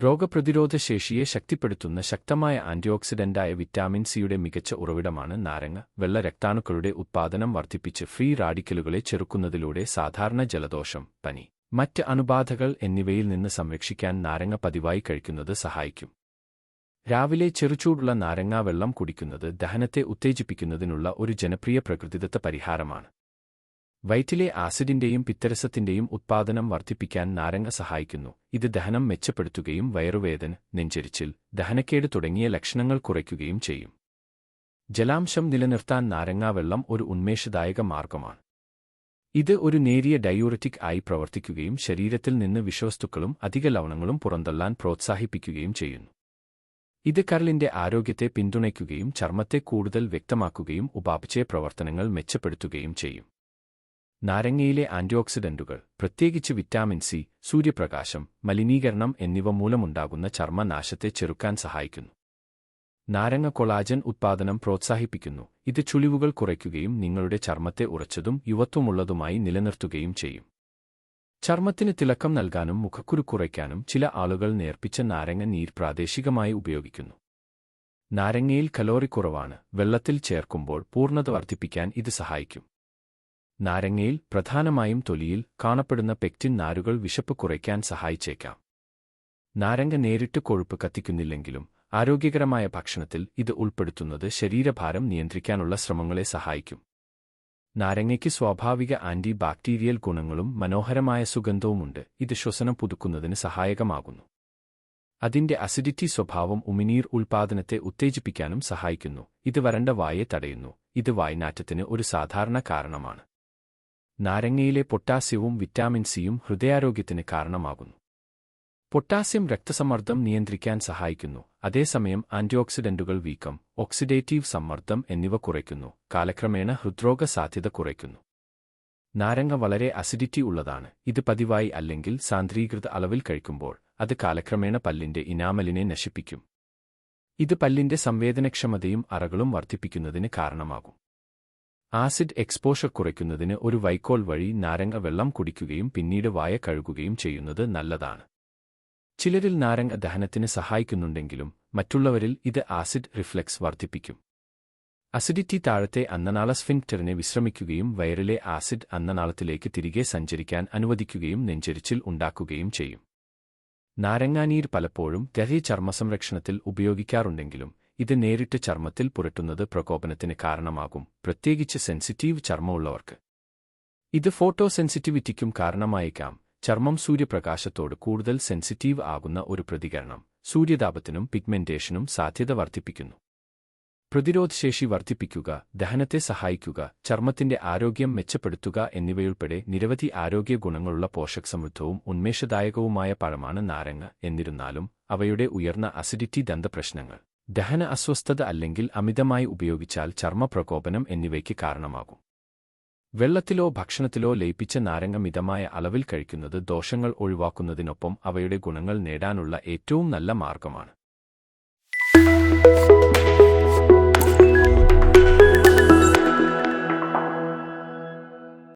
രോഗപ്രതിരോധ ശേഷിയെ ശക്തിപ്പെടുത്തുന്ന ശക്തമായ ആന്റിഓക്സിഡന്റായ വിറ്റാമിൻ സിയുടെ മികച്ച ഉറവിടമാണ് നാരങ്ങ. വെള്ള രക്താണുക്കളുടെ ഉത്പാദനം വർദ്ധിപ്പിച്ച് ഫ്രീ റാഡിക്കലുകളെ ചെറുക്കുന്നതിലൂടെ സാധാരണ ജലദോഷം, പനി, മറ്റ് അണുബാധകൾ എന്നിവയിൽ നിന്ന് സംരക്ഷിക്കാൻ നാരങ്ങ പതിവായി കഴിക്കുന്നത് സഹായിക്കും. രാവിലെ ചെറുചൂടുള്ള നാരങ്ങാ വെള്ളം കുടിക്കുന്നത് ദഹനത്തെ ഉത്തേജിപ്പിക്കുന്നതിനുള്ള ഒരു ജനപ്രിയ പ്രകൃതിദത്ത പരിഹാരമാണ്. വയറ്റിലെ ആസിഡിന്റെയും പിത്തരസത്തിന്റെയും ഉത്പാദനം വർദ്ധിപ്പിക്കാൻ നാരങ്ങ സഹായിക്കുന്നു. ഇത് ദഹനം മെച്ചപ്പെടുത്തുകയും വയറുവേദന, നെഞ്ചെരിച്ചിൽ, ദഹനക്കേട് തുടങ്ങിയ ലക്ഷണങ്ങൾ കുറയ്ക്കുകയും ചെയ്യും. ജലാംശം നിലനിർത്താൻ നാരങ്ങാവെള്ളം ഒരു ഉന്മേഷദായക മാർഗമാണ്. ഇത് ഒരു നേരിയ ഡയൂററ്റിക് ആയി പ്രവർത്തിക്കുകയും ശരീരത്തിൽ നിന്ന് വിഷവസ്തുക്കളും അധിക ലവണങ്ങളും പുറന്തള്ളാൻ പ്രോത്സാഹിപ്പിക്കുകയും ചെയ്യുന്നു. ഇത് കരളിന്റെ ആരോഗ്യത്തെ പിന്തുണയ്ക്കുകയും ചർമ്മത്തെ കൂടുതൽ വ്യക്തമാക്കുകയും ഉപാപചയ പ്രവർത്തനങ്ങൾ മെച്ചപ്പെടുത്തുകയും ചെയ്യും. നാരങ്ങയിലെ ആന്റിഓക്സിഡന്റുകൾ, പ്രത്യേകിച്ച് വിറ്റാമിൻ സി, സൂര്യപ്രകാശം, മലിനീകരണം എന്നിവ മൂലമുണ്ടാകുന്ന ചർമ്മനാശത്തെ ചെറുക്കാൻ സഹായിക്കുന്നു. നാരങ്ങ കൊളാജൻ ഉത്പാദനം പ്രോത്സാഹിപ്പിക്കുന്നു. ഇത് ചുളിവുകൾ കുറയ്ക്കുകയും നിങ്ങളുടെ ചർമ്മത്തെ ഉറച്ചതും യുവത്വമുള്ളതുമായി നിലനിർത്തുകയും ചെയ്യും. ചർമ്മത്തിന് തിളക്കം നൽകാനും മുഖക്കുരു കുറയ്ക്കാനും ചില ആളുകൾ നേർപ്പിച്ച നാരങ്ങ നീര് പ്രാദേശികമായി ഉപയോഗിക്കുന്നു. നാരങ്ങയിൽ കലോറി കുറവാണ്. വെള്ളത്തിൽ ചേർക്കുമ്പോൾ പൂർണ്ണത വർദ്ധിപ്പിക്കാൻ ഇത് സഹായിക്കും. നാരങ്ങയിൽ, പ്രധാനമായും തൊലിയിൽ, കാണപ്പെടുന്ന പെക്റ്റിൻ നാരുകൾ വിശപ്പ് കുറയ്ക്കാൻ സഹായിച്ചേക്കാം. നാരങ്ങ നേരിട്ട് കൊഴുപ്പ് കത്തിക്കുന്നില്ലെങ്കിലും ആരോഗ്യകരമായ ഭക്ഷണത്തിൽ ഇത് ഉൾപ്പെടുത്തുന്നത് ശരീരഭാരം നിയന്ത്രിക്കാനുള്ള ശ്രമങ്ങളെ സഹായിക്കും. നാരങ്ങയ്ക്ക് സ്വാഭാവിക ആന്റി ബാക്ടീരിയൽ ഗുണങ്ങളും മനോഹരമായ സുഗന്ധവുമുണ്ട്. ഇത് ശ്വസനം പുതുക്കുന്നതിന് സഹായകമാകുന്നു. അതിന്റെ അസിഡിറ്റി സ്വഭാവം ഉമിനീർ ഉൽപാദനത്തെ ഉത്തേജിപ്പിക്കാനും സഹായിക്കുന്നു. ഇത് വരണ്ട വായെ തടയുന്നു. ഇത് വായ്നാറ്റത്തിന് ഒരു സാധാരണ കാരണമാണ്. നാരങ്ങയിലെ പൊട്ടാസ്യവും വിറ്റാമിൻ സിയും ഹൃദയാരോഗ്യത്തിന് കാരണമാകുന്നു. പൊട്ടാസ്യം രക്തസമ്മർദ്ദം നിയന്ത്രിക്കാൻ സഹായിക്കുന്നു. അതേസമയം ആന്റിഓക്സിഡന്റുകൾ വീക്കം, ഓക്സിഡേറ്റീവ് സമ്മർദ്ദം എന്നിവ കുറയ്ക്കുന്നു. കാലക്രമേണ ഹൃദ്രോഗ സാധ്യത കുറയ്ക്കുന്നു. നാരങ്ങ വളരെ അസിഡിറ്റി ഉള്ളതാണ്. ഇത് പതിവായി അല്ലെങ്കിൽ സാന്ദ്രീകൃത അളവിൽ കഴിക്കുമ്പോൾ അത് കാലക്രമേണ പല്ലിന്റെ ഇനാമലിനെ നശിപ്പിക്കും. ഇത് പല്ലിന്റെ സംവേദനക്ഷമതയും അറകളും വർദ്ധിപ്പിക്കുന്നതിന് കാരണമാകും. ആസിഡ് എക്സ്പോഷർ കുറയ്ക്കുന്നതിന് ഒരു വൈക്കോൽ വഴി നാരങ്ങ വെള്ളം കുടിക്കുകയും പിന്നീട് വായ കഴുകുകയും ചെയ്യുന്നത് നല്ലതാണ്. ചിലരിൽ നാരങ്ങ ദഹനത്തിന് സഹായിക്കുന്നുണ്ടെങ്കിലും മറ്റുള്ളവരിൽ ഇത് ആസിഡ് റിഫ്ലക്സ് വർദ്ധിപ്പിക്കും. അസിഡിറ്റി താഴത്തെ അന്നനാള സ്ഫിൻക്ടറിനെ വിശ്രമിക്കുകയും വയറിലെ ആസിഡ് അന്നനാളത്തിലേക്ക് തിരികെ സഞ്ചരിക്കാൻ അനുവദിക്കുകയും നെഞ്ചെരിച്ചിൽ ഉണ്ടാക്കുകയും ചെയ്യും. നാരങ്ങാനീർ പലപ്പോഴും ചർമ്മസംരക്ഷണത്തിൽ ഉപയോഗിക്കാറുണ്ടെങ്കിലും ഇത് നേരിട്ട് ചർമ്മത്തിൽ പുരട്ടുന്നത് പ്രകോപനത്തിന് കാരണമാകും, പ്രത്യേകിച്ച് സെൻസിറ്റീവ് ചർമ്മമുള്ളവർക്ക്. ഇത് ഫോട്ടോ സെൻസിറ്റിവിറ്റിക്കും കാരണമായേക്കാം. ചർമ്മം സൂര്യപ്രകാശത്തോട് കൂടുതൽ സെൻസിറ്റീവ് ആകുന്ന ഒരു പ്രതികരണം സൂര്യതാപത്തിനും പിഗ്മെന്റേഷനും സാധ്യത വർദ്ധിപ്പിക്കുന്നു. പ്രതിരോധശേഷി വർദ്ധിപ്പിക്കുക, ദഹനത്തെ സഹായിക്കുക, ചർമ്മത്തിന്റെ ആരോഗ്യം മെച്ചപ്പെടുത്തുക എന്നിവയുൾപ്പെടെ നിരവധി ആരോഗ്യ ഗുണങ്ങളുള്ള പോഷകസമൃദ്ധവും ഉന്മേഷദായകവുമായ പഴമാണ് നാരങ്ങ. എന്നിരുന്നാലും അവയുടെ ഉയർന്ന അസിഡിറ്റി, ദന്തപ്രശ്നങ്ങൾ, ദഹന അസ്വസ്ഥത അല്ലെങ്കിൽ അമിതമായി ഉപയോഗിച്ചാൽ ചർമ്മപ്രകോപനം എന്നിവയ്ക്ക് കാരണമാകും. വെള്ളത്തിലോ ഭക്ഷണത്തിലോ ലയിപ്പിച്ച നാരങ്ങ മിതമായ അളവിൽ കഴിക്കുന്നത് ദോഷങ്ങൾ ഒഴിവാക്കുന്നതിനൊപ്പം അവയുടെ ഗുണങ്ങൾ നേടാനുള്ള ഏറ്റവും നല്ല മാർഗമാണ്.